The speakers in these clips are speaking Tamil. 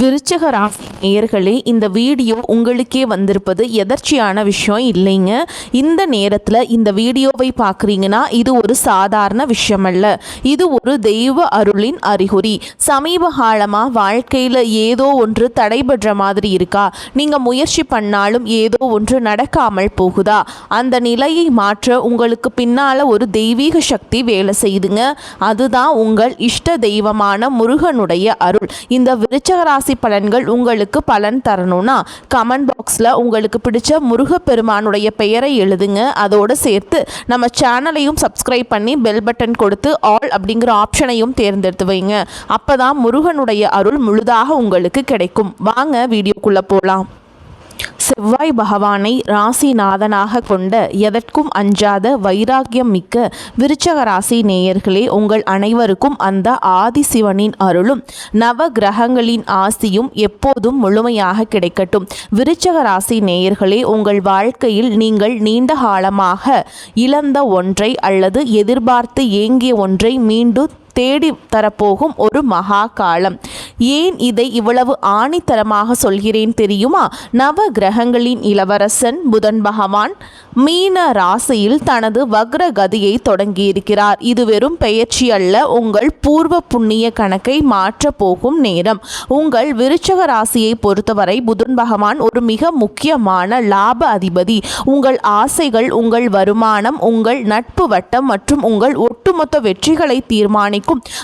விருச்சிக ராசி நேயர்களே, இந்த வீடியோ உங்களுக்கே வந்திருப்பது எதர்ச்சியான விஷயம் இல்லைங்க. இந்த நேரத்தில் இந்த வீடியோவை பார்க்குறீங்கன்னா இது ஒரு சாதாரண விஷயம் அல்ல, இது ஒரு தெய்வ அருளின் அறிகுறி. சமீப காலமாக வாழ்க்கையில் ஏதோ ஒன்று தடைபடுற மாதிரி இருக்கா? நீங்கள் முயற்சி பண்ணாலும் ஏதோ ஒன்று நடக்காமல் போகுதா? அந்த நிலையை மாற்ற உங்களுக்கு பின்னால் ஒரு தெய்வீக சக்தி வேலை செய்யுதுங்க. அதுதான் உங்கள் இஷ்ட தெய்வமான முருகனுடைய அருள். இந்த விருச்சிக ராசி பலன்கள் உங்களுக்கு பலன் தரணும்னா கமெண்ட் பாக்ஸில் உங்களுக்கு பிடிச்ச முருகப்பெருமானுடைய பெயரை எழுதுங்க. அதோடு சேர்த்து நம்ம சேனலையும் சப்ஸ்கிரைப் பண்ணி பெல் பட்டன் கொடுத்து ஆல் அப்படிங்கிற ஆப்ஷனையும் தேர்ந்தெடுத்து வைங்க. அப்போ தான் முருகனுடைய அருள் முழுதாக உங்களுக்கு கிடைக்கும். வாங்க வீடியோக்குள்ளே போகலாம். செவ்வாய் பகவானை ராசிநாதனாக கொண்ட எதற்கும் அஞ்சாத வைராக்கியம் மிக்க விருச்சிக ராசி நேயர்களே, உங்கள் அனைவருக்கும் அந்த ஆதிசிவனின் அருளும் நவ கிரகங்களின் ஆசியும் எப்போதும் முழுமையாக கிடைக்கட்டும். விருச்சிக ராசி நேயர்களே, உங்கள் வாழ்க்கையில் நீங்கள் நீண்ட காலமாக இழந்த ஒன்றை அல்லது எதிர்பார்த்து ஏங்கிய ஒன்றை மீண்டும் தேடி தரப்போகும் ஒரு மகா காலம். ஏன் இதை இவ்வளவு ஆணித்தரமாக சொல்கிறேன் தெரியுமா? நவ கிரகங்களின் இளவரசன் புதன் பகவான் மீன ராசியில் தனது வக்ர கதியை தொடங்கியிருக்கிறார். இது வெறும் பெயர்ச்சி அல்ல, உங்கள் பூர்வ புண்ணிய கணக்கை மாற்ற போகும் நேரம். உங்கள் விருச்சிக ராசியை பொறுத்தவரை புதன் பகவான் ஒரு மிக முக்கியமான லாப அதிபதி. உங்கள் ஆசைகள், உங்கள் வருமானம், உங்கள் நட்பு வட்டம் மற்றும் உங்கள் ஒட்டுமொத்த வெற்றிகளை தீர்மானிக்கும்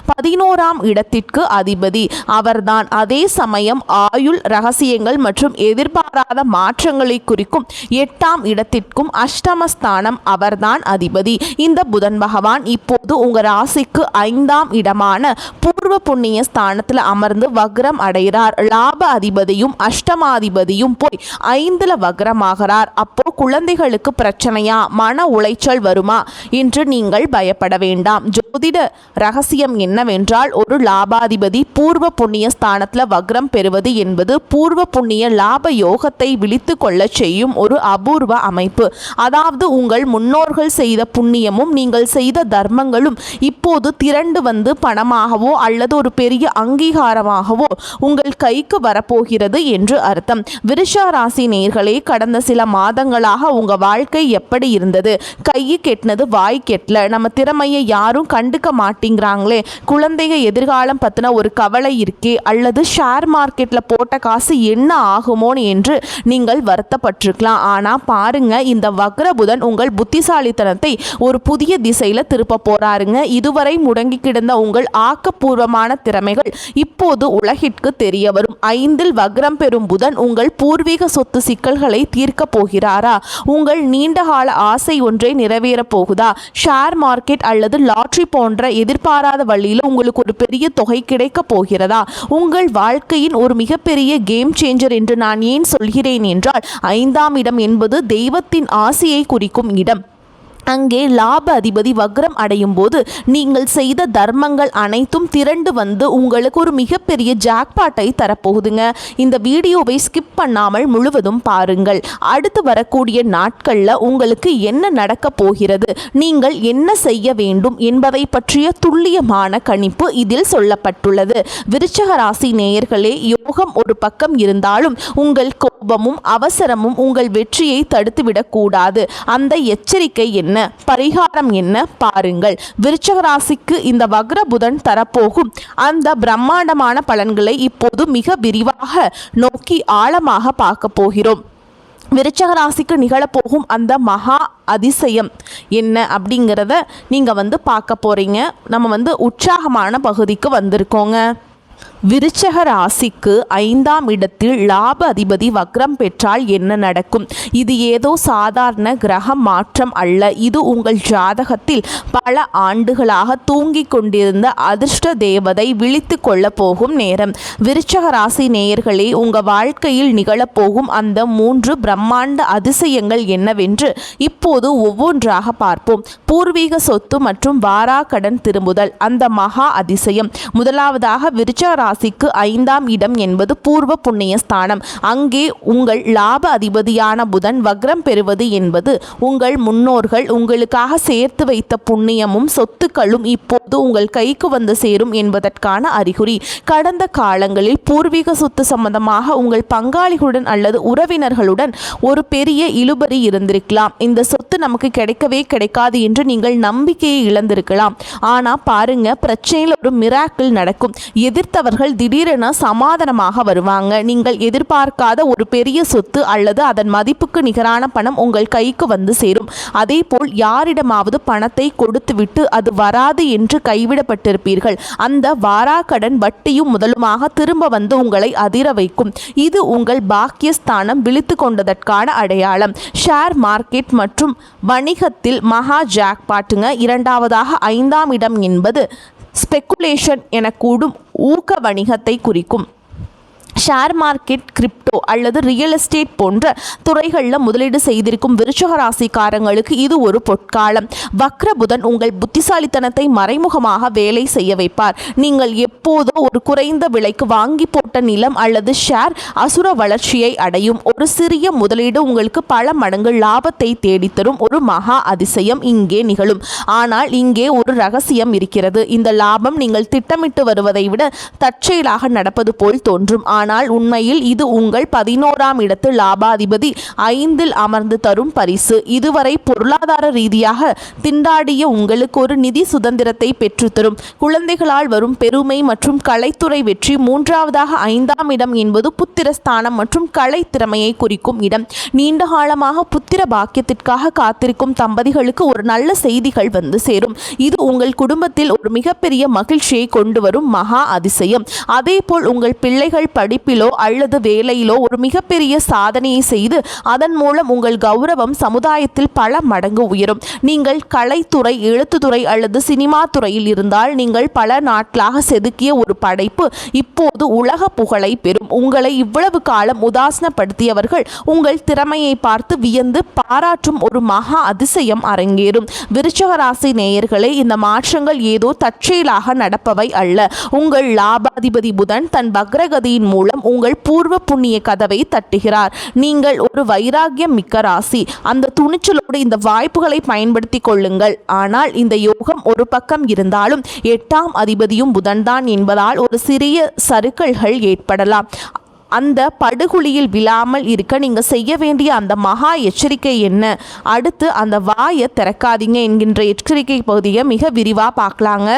11ஆம் இடத்திற்கு அதிபதி அவர்தான். அதே சமயம் ஆயுள், ரகசியங்கள் மற்றும் எதிர்பாராத மாற்றங்களை குறிக்கும் 8ஆம் இடத்திற்கும் அஷ்டமஸ்தானம் அவர்தான் அதிபதி. இந்த புதன் பகவான் இப்போது உங்கள் ராசிக்கு 5ஆம் இடமான பூர்வ புண்ணிய ஸ்தானத்தில் அமர்ந்து வக்ரம் அடைகிறார். லாப அதிபதியும் அஷ்டமாதிபதியும் போய் 5ல் வக்ரமாகிறார். அப்போ குழந்தைகளுக்கு பிரச்சனையா, மன உளைச்சல் வருமா என்று நீங்கள் பயப்பட வேண்டாம். ஜோதிட ரகசியம் என்னவென்றால், ஒரு லாபாதிபதி பூர்வ புண்ணிய ஸ்தானத்தில் வக்ரம் பெறுவது என்பது பூர்வ புண்ணிய லாப யோகத்தை விழித்து கொள்ள செய்யும் ஒரு அபூர்வ அமைப்பு. அதாவது உங்கள் முன்னோர்கள் செய்த புண்ணியமும் நீங்கள் செய்த தர்மங்களும் இப்போது திரண்டு வந்து பணமாகவோ அல்லது ஒரு பெரிய அங்கீகாரமாகவோ உங்கள் கைக்கு வரப்போகிறது என்று அர்த்தம். விருச்சிக ராசி நேயர்களே, கடந்த சில மாதங்களாக உங்க வாழ்க்கை எப்படி இருந்தது? கையை கெட்டினது வாய் கெட்டல, நம்ம திறமையை யாரும் கண்டுக்க மாட்டேங்கிறாங்களே, குழந்தைங்க எதிர்காலம் பற்றின ஒரு கவலை இருக்கே, அல்லது ஷேர் மார்க்கெட்டில் போட்ட காசு என்ன ஆகுமோன்னு என்று நீங்கள் வருத்தப்பட்டிருக்கலாம். ஆனால் பாருங்க, இந்த வக்ர புதன் உங்கள் புத்திசாலித்தனத்தை ஒரு புதிய திசையில் திருப்ப போறாருங்க. இதுவரை முடங்கி கிடந்த உங்கள் ஆக்கப்பூர்வமான திறமைகள் இப்போது உலகிற்கு தெரிய வரும். 5ல் வக்ரம் பெறும் புதன் உங்கள் பூர்வீக சொத்து சிக்கல்களை தீர்க்க போகிறாரா? உங்கள் நீண்டகால ஆசை ஒன்றை நிறைவேறப் போகுதா? ஷேர் மார்க்கெட் அல்லது லாட்ரி போன்ற எதிர்பாராத வழியில் உங்களுக்கு ஒரு பெரிய தொகை கிடைக்க போகிறதா? உங்கள் வாழ்க்கையின் ஒரு மிகப்பெரிய கேம் சேஞ்சர் என்று நான் ஏன் சொல்கிறேன் என்றால், 5ஆம் இடம் என்பது தெய்வத்தின் ஆசையை குறிக்கும் இடம். அங்கே லாப அதிபதி வக்ரம் அடையும் போது நீங்கள் செய்த தர்மங்கள் அனைத்தும் திரண்டு வந்து உங்களுக்கு ஒரு மிகப்பெரிய ஜாக்பாட்டை தரப்போகுதுங்க. இந்த வீடியோவை ஸ்கிப் பண்ணாமல் முழுவதும் பாருங்கள். அடுத்து வரக்கூடிய நாட்களில் உங்களுக்கு என்ன நடக்க போகிறது, நீங்கள் என்ன செய்ய வேண்டும் என்பதை பற்றிய துல்லியமான கணிப்பு இதில் சொல்லப்பட்டுள்ளது. விருச்சிக ராசி நேயர்களே, யோகம் ஒரு பக்கம் இருந்தாலும் உங்கள் கோபமும் அவசரமும் உங்கள் வெற்றியை தடுத்துவிடக்கூடாது. அந்த எச்சரிக்கை என்ன, பரிகாரம் என்ன பாருங்கள். விருச்சிக ராசிக்கு இந்த வக்ர புதன் தரப்போகும் அந்த பிரம்மாண்டமான பலன்களை இப்போது மிக விரிவாக நோக்கி ஆழமாக பார்க்க போகிறோம். விருச்சிக ராசிக்கு நிகழப்போகும் அந்த மகா அதிசயம் என்ன அப்படிங்கிறத நீங்கள் பார்க்க போகிறீங்க. நம்ம உற்சாகமான பகுதிக்கு வந்திருக்கோங்க. விருச்சிக ராசிக்கு 5ஆம் இடத்தில் லாப அதிபதி வக்ரம் பெற்றால் என்ன நடக்கும்? இது ஏதோ சாதாரண கிரக மாற்றம் அல்ல. இது உங்கள் ஜாதகத்தில் பல ஆண்டுகளாக தூங்கிக் கொண்டிருந்த அதிர்ஷ்ட தேவதை விழித்து கொள்ள போகும் நேரம். விருச்சிக ராசி நேயர்களே, உங்கள் வாழ்க்கையில் நிகழப்போகும் அந்த 3 பிரம்மாண்ட அதிசயங்கள் என்னவென்று இப்போது ஒவ்வொன்றாக பார்ப்போம். பூர்வீக சொத்து மற்றும் வாராக்கடன் திரும்புதல், அந்த மகா அதிசயம். முதலாவதாக விருச்சிக ராசிக்கு 5ஆம் இடம் என்பது பூர்வ புண்ணிய ஸ்தானம். அங்கே உங்கள் லாப அதிபதியான புதன் வக்ரம் பெறுவது என்பது உங்கள் முன்னோர்கள் உங்களுக்காக சேர்த்து வைத்த புண்ணியமும் சொத்துக்களும் இப்போது உங்கள் கைக்கு வந்து சேரும் என்பதற்கான அறிகுறி. கடந்த காலங்களில் பூர்வீக சொத்து சம்பந்தமாக உங்கள் பங்காளிகளுடன் அல்லது உறவினர்களுடன் ஒரு பெரிய இழுபறி இருந்திருக்கலாம். இந்த சொத்து நமக்கு கிடைக்கவே கிடைக்காது என்று நீங்கள் நம்பிக்கையை இழந்திருக்கலாம். ஆனா பாருங்க, பிரச்சனையில் ஒரு மிராக்கிள் நடக்கும். எதிர்த்தவர்கள் திடீரென சமாதானமாக வருவாங்க. நீங்கள் எதிர்பார்க்காத ஒரு பெரிய சொத்து அல்லது அதன் மதிப்புக்கு நிகரான பணம் உங்கள் கைக்கு வந்து சேரும். அதே போல் யாரிடமாவது பணத்தை கொடுத்துவிட்டு அது வராது என்று கைவிடப்பட்டிருப்பீர்கள். அந்த வாராக்கடன் வட்டியும் முதலுமாக திரும்ப வந்து உங்களை அதிர வைக்கும். இது உங்கள் பாக்கியஸ்தானம் விழித்து கொண்டதற்கான அடையாளம். ஷேர் மார்க்கெட் மற்றும் வணிகத்தில் மகா ஜாக்பாட்டுங்க. இரண்டாவதாக 5ஆம் இடம் என்பது ஸ்பெக்குலேஷன் என கூடும் ஊக்க வணிகத்தை குறிக்கும். ஷேர் மார்க்கெட், கிரிப்டோ அல்லது ரியல் எஸ்டேட் போன்ற துறைகளில் முதலீடு செய்திருக்கும் விருச்சிக ராசிக்காரங்களுக்கு இது ஒரு பொற்காலம். வக்ர புதன் உங்கள் புத்திசாலித்தனத்தை மறைமுகமாக வேலை செய்ய வைப்பார். நீங்கள் எப்போதோ ஒரு குறைந்த விலைக்கு வாங்கி போட்ட நிலம் அல்லது ஷேர் அசுர வளர்ச்சியை அடையும். ஒரு சிறிய முதலீடு உங்களுக்கு பல மடங்கு லாபத்தை தேடித்தரும் ஒரு மகா அதிசயம் இங்கே நிகழும். ஆனால் இங்கே ஒரு ரகசியம் இருக்கிறது. இந்த லாபம் நீங்கள் திட்டமிட்டு வருவதை விட தற்செயலாக நடப்பது போல் தோன்றும். ஆனால் உண்மையில் இது உங்கள் 11ஆம் இடத்து லாபாதிபதி 5இல் அமர்ந்து தரும் பரிசு. இதுவரை பொருளாதார ரீதியாக திண்டாடிய உங்களுக்கு ஒரு நிதி சுதந்திரத்தை பெற்றுத்தரும். குழந்தைகளால் வரும் பெருமை மற்றும் கலைத்துறை வெற்றி. மூன்றாவதாக 5ஆம் இடம் என்பது புத்திரஸ்தானம் மற்றும் கலை திறமையை குறிக்கும் இடம். நீண்ட காலமாக புத்திர பாக்கியத்திற்காக காத்திருக்கும் தம்பதிகளுக்கு ஒரு நல்ல செய்திகள் வந்து சேரும். இது உங்கள் குடும்பத்தில் ஒரு மிகப்பெரிய மகிழ்ச்சியை கொண்டு வரும் மகா அதிசயம். அதேபோல் உங்கள் பிள்ளைகள் படிப்பிலோ அல்லது வேலையிலோ ஒரு மிகப்பெரிய சாதனையை செய்து அதன் மூலம் உங்கள் கௌரவம் சமுதாயத்தில் பல மடங்கு உயரும். நீங்கள் கலைத்துறை, எழுத்துத்துறை அல்லது சினிமா துறையில் இருந்தால் நீங்கள் பல நாட்களாக செதுக்கிய ஒரு படைப்பு இப்போது உலக புகழை பெறும். உங்களை இவ்வளவு காலம் உதாசனப்படுத்தியவர்கள் உங்கள் திறமையை பார்த்து வியந்து பாராட்டும் ஒரு மகா அதிசயம் அரங்கேறும். விருச்சிக ராசி நேயர்களே, இந்த மாற்றங்கள் ஏதோ தற்செயலாக நடப்பவை அல்ல. உங்கள் லாபாதிபதி புதன் தன் வக்ரகதியின் மூலம் உங்கள் பூர்வ புண்ணிய கதவை தட்டுகிறார். நீங்கள் ஒரு வைராகியம் மிக்க ராசி. அந்த துணிச்சலோடு இந்த வாய்ப்புகளை பயன்படுத்திக் கொள்ளுங்கள். ஆனால் இந்த யோகம் ஒரு பக்கம் இருந்தாலும் 8ஆம் அதிபதியும் புதன்தான் என்பதால் ஒரு சிறிய சறுக்கல்கள் ஏற்படலாம். அந்த படுகுழியில் விழாமல் இருக்க நீங்க செய்ய வேண்டிய அந்த மகா எச்சரிக்கை என்ன? அடுத்து அந்த வாயை திறக்காதீங்க என்கின்ற எச்சரிக்கை பகுதியை மிக விரிவாக பார்க்கலாங்க.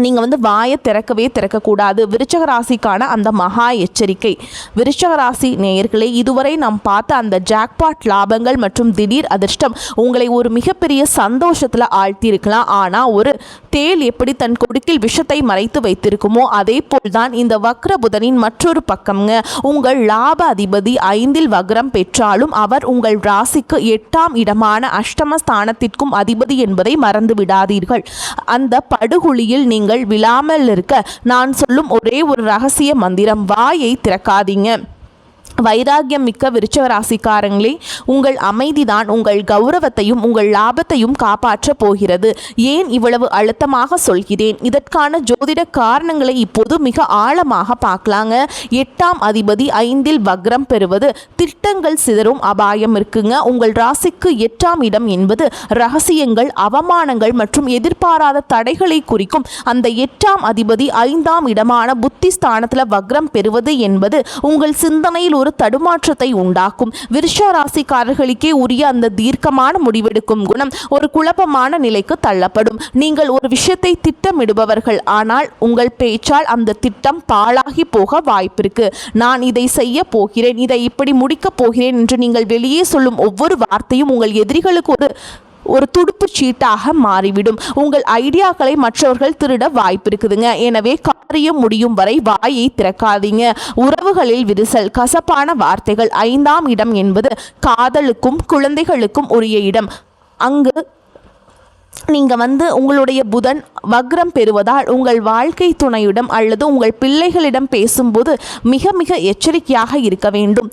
நீங்கள் வாயை திறக்கக்கூடாது. விருச்சிக ராசிக்கான அந்த மகா எச்சரிக்கை. விருச்சிக ராசி நேயர்களே, இதுவரை நாம் பார்த்த அந்த ஜாக்பாட் லாபங்கள் மற்றும் திடீர் அதிர்ஷ்டம் உங்களை ஒரு மிகப்பெரிய சந்தோஷத்தில் ஆழ்த்தியிருக்கலாம். ஆனால் ஒரு தேள் எப்படி தன் கொடுக்கில் விஷத்தை மறைத்து வைத்திருக்குமோ அதே போல்தான் இந்த வக்ர புதனின் மற்றொரு பக்கம்ங்க. உங்கள் லாப அதிபதி 5இல் வக்ரம் பெற்றாலும் அவர் உங்கள் ராசிக்கு 8ஆம் இடமான அஷ்டம ஸ்தானத்திற்கும் அதிபதி என்பதை மறந்து விடாதீர்கள். அந்த படுகுழியில் நீங்கள் விழாமல் இருக்க நான் சொல்லும் ஒரே ஒரு ரகசிய மந்திரம்: வாயை திறக்காதீங்க. வைராகியம் மிக்க விருச்சிக ராசிக்காரங்களே, உங்கள் அமைதிதான் உங்கள் கௌரவத்தையும் உங்கள் லாபத்தையும் காப்பாற்ற போகிறது. ஏன் இவ்வளவு அழுத்தமாக சொல்கிறேன்? இதற்கான ஜோதிட காரணங்களை இப்போது மிக ஆழமாக பார்க்கலாங்க. 8ஆம் அதிபதி 5இல் வக்ரம் பெறுவது திட்டங்கள் சிதறும் அபாயம் இருக்குங்க. உங்கள் ராசிக்கு 8ஆம் இடம் என்பது ரகசியங்கள், அவமானங்கள் மற்றும் எதிர்பாராத தடைகளை குறிக்கும். அந்த 8ஆம் அதிபதி 5ஆம் இடமான புத்தி ஸ்தானத்தில் வக்ரம் பெறுவது என்பது உங்கள் சிந்தனையில் ஒரு தடுமாற்றத்தை உண்டாக்கும். விருச்சிக ராசிக்காரர்களுக்கே உரிய அந்த தீர்க்கமான முடிவெடுக்கும் குணம் ஒரு குழப்பமான நிலைக்கு தள்ளப்படும். நீங்கள் ஒரு விஷயத்தை திட்டமிடுபவர்கள், ஆனால் உங்கள் பேச்சால் அந்த திட்டம் பாழாகி போக வாய்ப்பிருக்கு. நான் இதை செய்ய போகிறேன், இதை இப்படி முடிக்கப் போகிறேன் என்று நீங்கள் வெளியே சொல்லும் ஒவ்வொரு வார்த்தையும் உங்கள் எதிரிகளுக்கு ஒரு துடுப்பு சீட்டாக மாறிவிடும். உங்கள் ஐடியாக்களை மற்றவர்கள் திருட வாய்ப்பு இருக்குதுங்க. எனவே காரியம் முடியும் வரை வாயை திறக்காதீங்க. உறவுகளில் விரிசல், கசப்பான வார்த்தைகள். 5ஆம் இடம் என்பது காதலுக்கும் குழந்தைகளுக்கும் உரிய இடம். அங்கு நீங்கள் உங்களுடைய புதன் வக்ரம் பெறுவதால் உங்கள் வாழ்க்கை துணையிடம் அல்லது உங்கள் பிள்ளைகளிடம் பேசும்போது மிக மிக எச்சரிக்கையாக இருக்க வேண்டும்.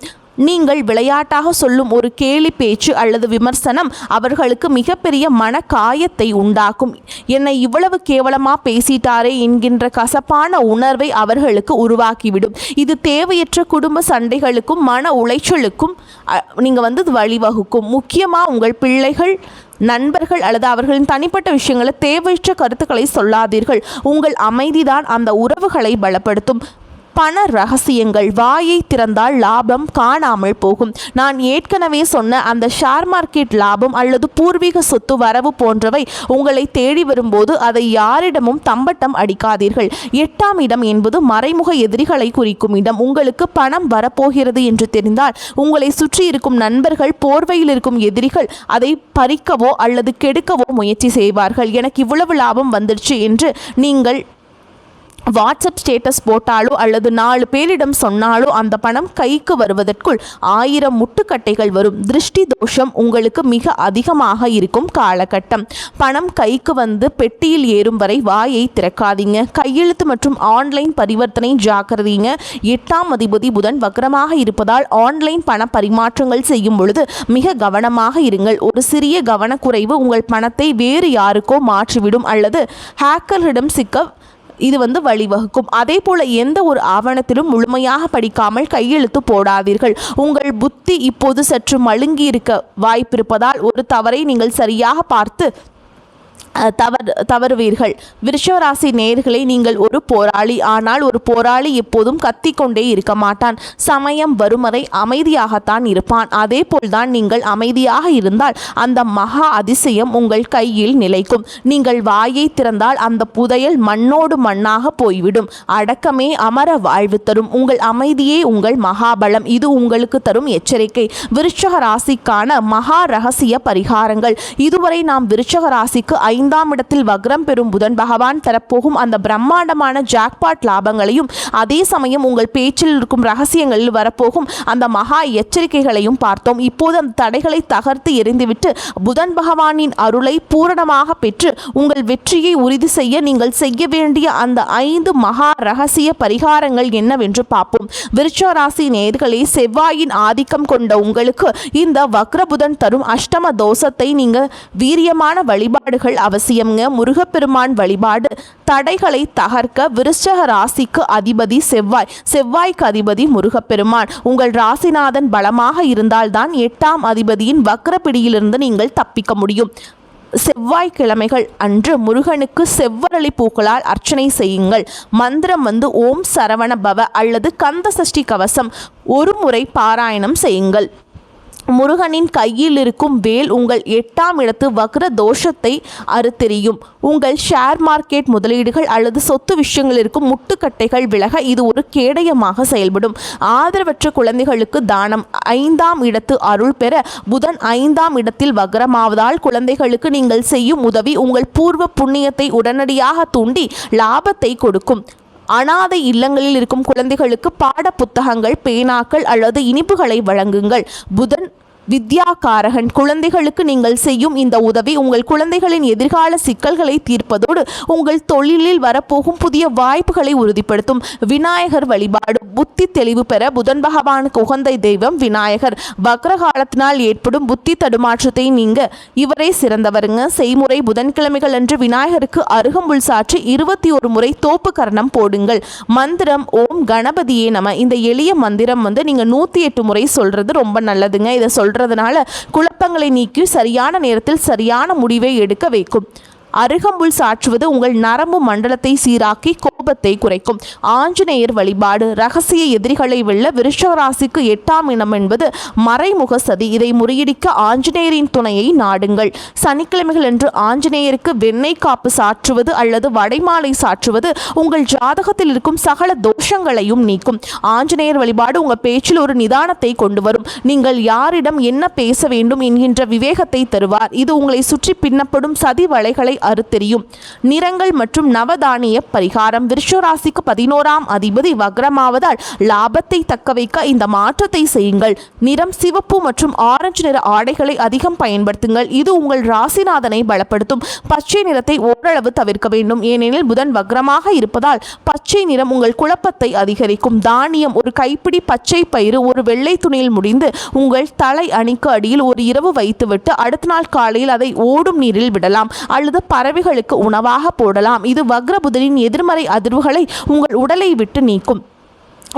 நீங்கள் விளையாட்டாக சொல்லும் ஒரு கேலி பேச்சு அல்லது விமர்சனம் அவர்களுக்கு மிகப்பெரிய மன காயத்தை உண்டாக்கும். என்னை இவ்வளவு கேவலமாக பேசிட்டாரே என்கின்ற கசப்பான உணர்வை அவர்களுக்கு உருவாக்கிவிடும். இது தேவையற்ற குடும்ப சண்டைகளுக்கும் மன உளைச்சலுக்கும் நீங்கள் வழிவகுக்கும். முக்கியமாக உங்கள் பிள்ளைகள், நண்பர்கள் அல்லது அவர்களின் தனிப்பட்ட விஷயங்களை தேவையற்ற கருத்துக்களை சொல்லாதீர்கள். உங்கள் அமைதிதான் அந்த உறவுகளை பலப்படுத்தும். பண ரகசியங்கள். வாயை திறந்தால் லாபம் காணாமல் போகும். நான் ஏற்கனவே சொன்ன அந்த ஷேர் மார்க்கெட் லாபம் அல்லது பூர்வீக சொத்து வரவு போன்றவை உங்களை தேடி வரும்போது அதை யாரிடமும் தம்பட்டம் அடிக்காதீர்கள். 8ஆம் இடம் என்பது மறைமுக எதிரிகளை குறிக்கும் இடம். உங்களுக்கு பணம் வரப்போகிறது என்று தெரிந்தால் உங்களை சுற்றி இருக்கும் நண்பர்கள், போர்வையில் இருக்கும் எதிரிகள் அதை பறிக்கவோ அல்லது கெடுக்கவோ முயற்சி செய்வார்கள். எனக்கு இவ்வளவு லாபம் வந்துடுச்சு என்று நீங்கள் வாட்ஸ்அப் ஸ்டேட்டஸ் போட்டாலோ அல்லது 4 பேரிடம் சொன்னாலோ அந்த பணம் கைக்கு வருவதற்குள் 1000 முட்டுக்கட்டைகள் வரும். திருஷ்டி தோஷம் உங்களுக்கு மிக அதிகமாக இருக்கும் காலகட்டம். பணம் கைக்கு வந்து பெட்டியில் ஏறும் வரை வாயை திறக்காதீங்க. கையெழுத்து மற்றும் ஆன்லைன் பரிவர்த்தனை ஜாக்கிரதைங்க. 8ஆம் அதிபதி புதன் வக்ரமாக இருப்பதால் ஆன்லைன் பண பரிமாற்றங்கள் செய்யும் பொழுது மிக கவனமாக இருங்கள். ஒரு சிறிய கவனக்குறைவு உங்கள் பணத்தை வேறு யாருக்கோ மாற்றிவிடும் அல்லது ஹேக்கர்களிடம் சிக்க இது வழிவகுக்கும். அதே போல எந்த ஒரு ஆவணத்திலும் முழுமையாக படிக்காமல் கையெழுத்து போடாதீர்கள். உங்கள் புத்தி இப்போது சற்று மழுங்கி இருக்க வாய்ப்பிருப்பதால் ஒரு தவறை நீங்கள் சரியாக பார்த்து தவறுவீர்கள். விருஷராசி நேயர்களே, நீங்கள் ஒரு போராளி. ஆனால் ஒரு போராளி எப்போதும் கத்திக்கொண்டே இருக்க மாட்டான். சமயம் வரும் வரை அமைதியாகத்தான் இருப்பான். அதே போல்தான் நீங்கள் அமைதியாக இருந்தால் அந்த மகா அதிசயம் உங்கள் கையில் நிலைக்கும். நீங்கள் வாயை திறந்தால் அந்த புதையல் மண்ணோடு மண்ணாக போய்விடும். அடக்கமே அமர வாழ்வு தரும். உங்கள் அமைதியே உங்கள் மகாபலம். இது உங்களுக்கு தரும் எச்சரிக்கை. விருச்சக ராசிக்கான மகா ரகசிய பரிகாரங்கள். இதுவரை நாம் விருச்சக ராசிக்கு 5ஆம் இடத்தில் வக்ரம் பெறும் புதன் பகவான் தரப்போகும் அந்த பிரம்மாண்டமான ஜாக்பாட் லாபங்களையும் அதே சமயம் உங்கள் பேச்சில் இருக்கும் ரகசியங்களில் வரப்போகும் அந்த மகா எச்சரிக்கைகளையும் பார்த்தோம். இப்போது அந்த தடைகளை தகர்த்து எறிந்துவிட்டு புதன் பகவானின் அருளை பூரணமாக பெற்று உங்கள் வெற்றியை உறுதி செய்ய நீங்கள் செய்ய வேண்டிய அந்த 5 மகா ரகசிய பரிகாரங்கள் என்னவென்று பார்ப்போம். விருச்சிக ராசி நேயர்களே, செவ்வாயின் ஆதிக்கம் கொண்ட உங்களுக்கு இந்த வக்ர புதன் தரும் அஷ்டம தோஷத்தை நீங்க வீரியமான வழிபாடுகள் அவசியம்ங்க. முருகப்பெருமான் வழிபாடு தடைகளை தகர்க்க. விருச்சிக ராசிக்கு அதிபதி செவ்வாய்க்கு அதிபதி முருகப்பெருமான். உங்கள் ராசிநாதன் பலமாக இருந்தால்தான் 8ஆம் அதிபதியின் வக்ர பிடியிலிருந்து நீங்கள் தப்பிக்க முடியும். செவ்வாய்க்கிழமைகள் அன்று முருகனுக்கு செவ்வரளி பூக்களால் அர்ச்சனை செய்யுங்கள். மந்திரம் ஓம் சரவண பவ அல்லது கந்த சஷ்டி கவசம் ஒரு முறை பாராயணம் செய்யுங்கள். முருகனின் கையில் இருக்கும் வேல் உங்கள் 8ஆம் இடத்து வக்ர தோஷத்தை அறுத்தெறியும். உங்கள் ஷேர் மார்க்கெட் முதலீடுகள் அல்லது சொத்து விஷயங்கள் இருக்கும் முட்டுக்கட்டைகள் விலக இது ஒரு கேடயமாக செயல்படும். ஆதரவற்ற குழந்தைகளுக்கு தானம். 5ஆம் இடத்து அருள் பெற புதன் 5ஆம் இடத்தில் வக்ரமாவதால் குழந்தைகளுக்கு நீங்கள் செய்யும் உதவி உங்கள் பூர்வ புண்ணியத்தை உடனடியாக தூண்டி லாபத்தை கொடுக்கும். அனாதை இல்லங்களில் இருக்கும் குழந்தைகளுக்கு பாட புத்தகங்கள், பேனாக்கள் அல்லது இனிப்புகளை வழங்குங்கள். புதன் வித்யாகாரகன். குழந்தைகளுக்கு நீங்கள் செய்யும் இந்த உதவி உங்கள் குழந்தைகளின் எதிர்கால சிக்கல்களை தீர்ப்பதோடு உங்கள் தொழிலில் வரப்போகும் புதிய வாய்ப்புகளை உறுதிப்படுத்தும். விநாயகர் வழிபாடு. புத்தி தெளிவு பெற புதன் பகவானுக்கு உகந்த தெய்வம் விநாயகர். வக்ர காலத்தினால் ஏற்படும் புத்தி தடுமாற்றத்தை நீங்க இவரே சிறந்தவருங்க. செய்முறை புதன்கிழமைகள் அன்று விநாயகருக்கு அருகம்புல் சாற்றி 21 முறை தோப்பு கரணம் போடுங்கள். மந்திரம் ஓம் கணபதியே நம. இந்த எளிய மந்திரம் நீங்க 108 முறை சொல்றது ரொம்ப நல்லதுங்க. இதை சொல்றதுனால குழப்பங்களை நீக்கி சரியான நேரத்தில் சரியான முடிவை எடுக்க வைக்கும். அருகம்புல் சாற்றுவது உங்கள் நரம்பு மண்டலத்தை சீராக்கி கோபத்தை குறைக்கும். ஆஞ்சநேயர் வழிபாடு. ரகசிய எதிரிகளை வெல்ல. விருச்சிக ராசிக்கு 8ஆம் இடம் என்பது மறைமுக சதி. இதை முறியடிக்க ஆஞ்சநேயரின் துணையை நாடுங்கள். சனிக்கிழமைகள் என்று ஆஞ்சநேயருக்கு வெண்ணெய் காப்பு சாற்றுவது அல்லது வடைமாலை சாற்றுவது உங்கள் ஜாதகத்தில் இருக்கும் சகல தோஷங்களையும் நீக்கும். ஆஞ்சநேயர் வழிபாடு உங்கள் பேச்சில் ஒரு நிதானத்தை கொண்டு வரும். நீங்கள் யாரிடம் என்ன பேச வேண்டும் என்கின்ற விவேகத்தை தருவார். இது உங்களை சுற்றி பின்னப்படும் சதி வலைகளை அறுத்தெறியும். நிறங்கள் மற்றும் நவதானிய பரிகாரம். விருச்சிக 11ஆம் அதிபதி வக்ரமாவதால் லாபத்தை தக்க வைக்க இந்த மாற்றத்தை செய்யுங்கள். நிறம் சிவப்பு மற்றும் ஆரஞ்சு நிற ஆடைகளை அதிகம் பயன்படுத்துங்கள். இது உங்கள் ராசிநாதனை பலப்படுத்தும். பச்சை நிறத்தை ஓரளவு தவிர்க்க வேண்டும், ஏனெனில் புதன் வக்ரமாக இருப்பதால் பச்சை நிறம் உங்கள் குழப்பத்தை அதிகரிக்கும். தானியம். ஒரு கைப்பிடி பச்சை பயிறு ஒரு வெள்ளை துணியில் முடிந்து உங்கள் தலை அணிக்கு அடியில் ஒரு இரவு வைத்துவிட்டு அடுத்த நாள் காலையில் அதை ஓடும் நீரில் விடலாம் அல்லது பறவைகளுக்கு உணவாக போடலாம். இது வக்ர புதனின் எதிர்மறை அதிர்வுகளை உங்கள் உடலை விட்டு நீக்கும்.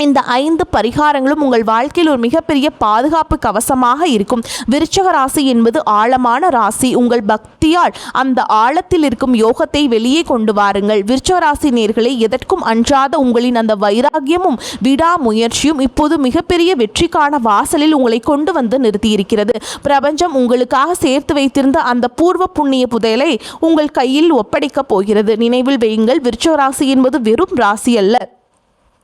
இந்த 5 பரிகாரங்களும் உங்கள் வாழ்க்கையில் ஒரு மிகப்பெரிய பாதுகாப்பு கவசமாக இருக்கும். விருச்சிக ராசி என்பது ஆழமான ராசி. உங்கள் பக்தியால் அந்த ஆழத்தில் இருக்கும் யோகத்தை வெளியே கொண்டு வாருங்கள். விருச்சிக ராசி நேயர்களே, எதற்கும் அஞ்சாத உங்களின் அந்த வைராகியமும் விடாமுயற்சியும் இப்போது மிகப்பெரிய வெற்றிக்கான வாசலில் உங்களை கொண்டு வந்து நிறுத்தியிருக்கிறது. பிரபஞ்சம் உங்களுக்காக சேர்த்து வைத்திருந்த அந்த பூர்வ புண்ணிய புதையலை உங்கள் கையில் ஒப்படைக்கப் போகிறது. நினைவில் வையுங்கள், விருச்சிக ராசி என்பது வெறும் ராசி அல்ல,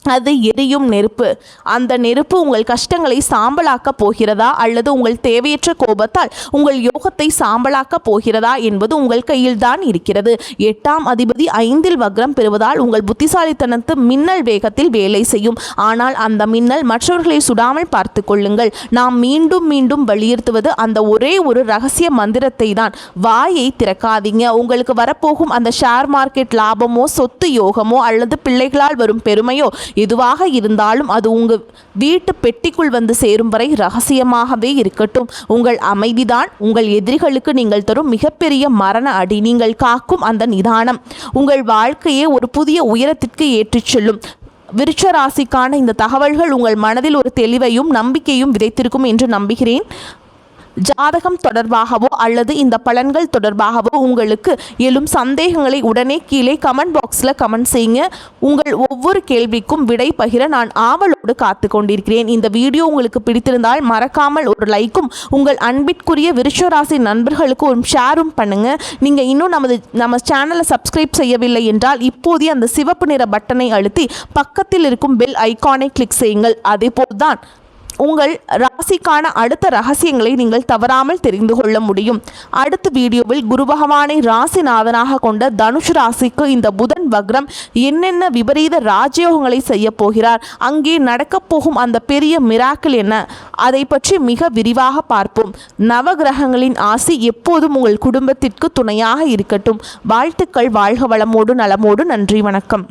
அது எரியும் நெருப்பு. அந்த நெருப்பு உங்கள் கஷ்டங்களை சாம்பலாக்கப் போகிறதா அல்லது உங்கள் தேவையற்ற கோபத்தால் உங்கள் யோகத்தை சாம்பலாக்கப் போகிறதா என்பது உங்கள் கையில் தான் இருக்கிறது. 8ஆம் அதிபதி 5இல் வக்ரம் பெறுவதால் உங்கள் புத்திசாலித்தனத்து மின்னல் வேகத்தில் வேலை செய்யும். ஆனால் அந்த மின்னல் மற்றவர்களை சுடாமல் பார்த்து கொள்ளுங்கள். நாம் மீண்டும் மீண்டும் வலியுறுத்துவது அந்த ஒரே ஒரு ரகசிய மந்திரத்தை தான். வாயை திறக்காதீங்க. உங்களுக்கு வரப்போகும் அந்த ஷேர் மார்க்கெட் லாபமோ, சொத்து யோகமோ அல்லது பிள்ளைகளால் வரும் பெருமையோ எதுவாக இருந்தாலும் அது உங்கள் வீட்டு பெட்டிக்குள் வந்து சேரும் வரை ரகசியமாகவே இருக்கட்டும். உங்கள் அமைதிதான் உங்கள் எதிரிகளுக்கு நீங்கள் தரும் மிகப்பெரிய மரண அடி. நீங்கள் காக்கும் அந்த நிதானம் உங்கள் வாழ்க்கையை ஒரு புதிய உயரத்திற்கு ஏற்றிச் செல்லும். விருச்சிக ராசிக்கான இந்த தகவல்கள் உங்கள் மனதில் ஒரு தெளிவையும் நம்பிக்கையும் விதைத்திருக்கும் என்று நம்புகிறேன். ஜாதகம் தொடர்பாகவோ அல்லது இந்த பலன்கள் தொடர்பாகவோ உங்களுக்கு எழும் சந்தேகங்களை உடனே கீழே கமெண்ட் பாக்ஸில் கமெண்ட் செய்யுங்க. உங்கள் ஒவ்வொரு கேள்விக்கும் விடை பகிர நான் ஆவலோடு காத்து கொண்டிருக்கிறேன். இந்த வீடியோ உங்களுக்கு பிடித்திருந்தால் மறக்காமல் ஒரு லைக்கும், உங்கள் அன்பிற்குரிய விருச்சிக ராசி நண்பர்களுக்கு ஒரு ஷேரும் பண்ணுங்கள். நீங்கள் இன்னும் நம்ம சேனலை சப்ஸ்கிரைப் செய்யவில்லை என்றால் இப்போதே அந்த சிவப்பு நிற பட்டனை அழுத்தி பக்கத்தில் இருக்கும் பெல் ஐக்கானை கிளிக் செய்யுங்கள். அதேபோல்தான் உங்கள் ராசிக்கான அடுத்த ரகசியங்களை நீங்கள் தவறாமல் தெரிந்து கொள்ள முடியும். அடுத்த வீடியோவில் குரு பகவானை ராசிநாதனாக கொண்ட தனுஷ் ராசிக்கு இந்த புதன் வக்ரம் என்னென்ன விபரீத ராஜயோகங்களை செய்ய போகிறார், அங்கே நடக்கப் போகும் அந்த பெரிய மிராக்கிள் என்ன, அதை பற்றி மிக விரிவாக பார்ப்போம். நவகிரகங்களின் ஆசி எப்போதும் உங்கள் குடும்பத்திற்கு துணையாக இருக்கட்டும். வாழ்த்துக்கள். வாழ்க வளமோடு நலமோடு. நன்றி, வணக்கம்.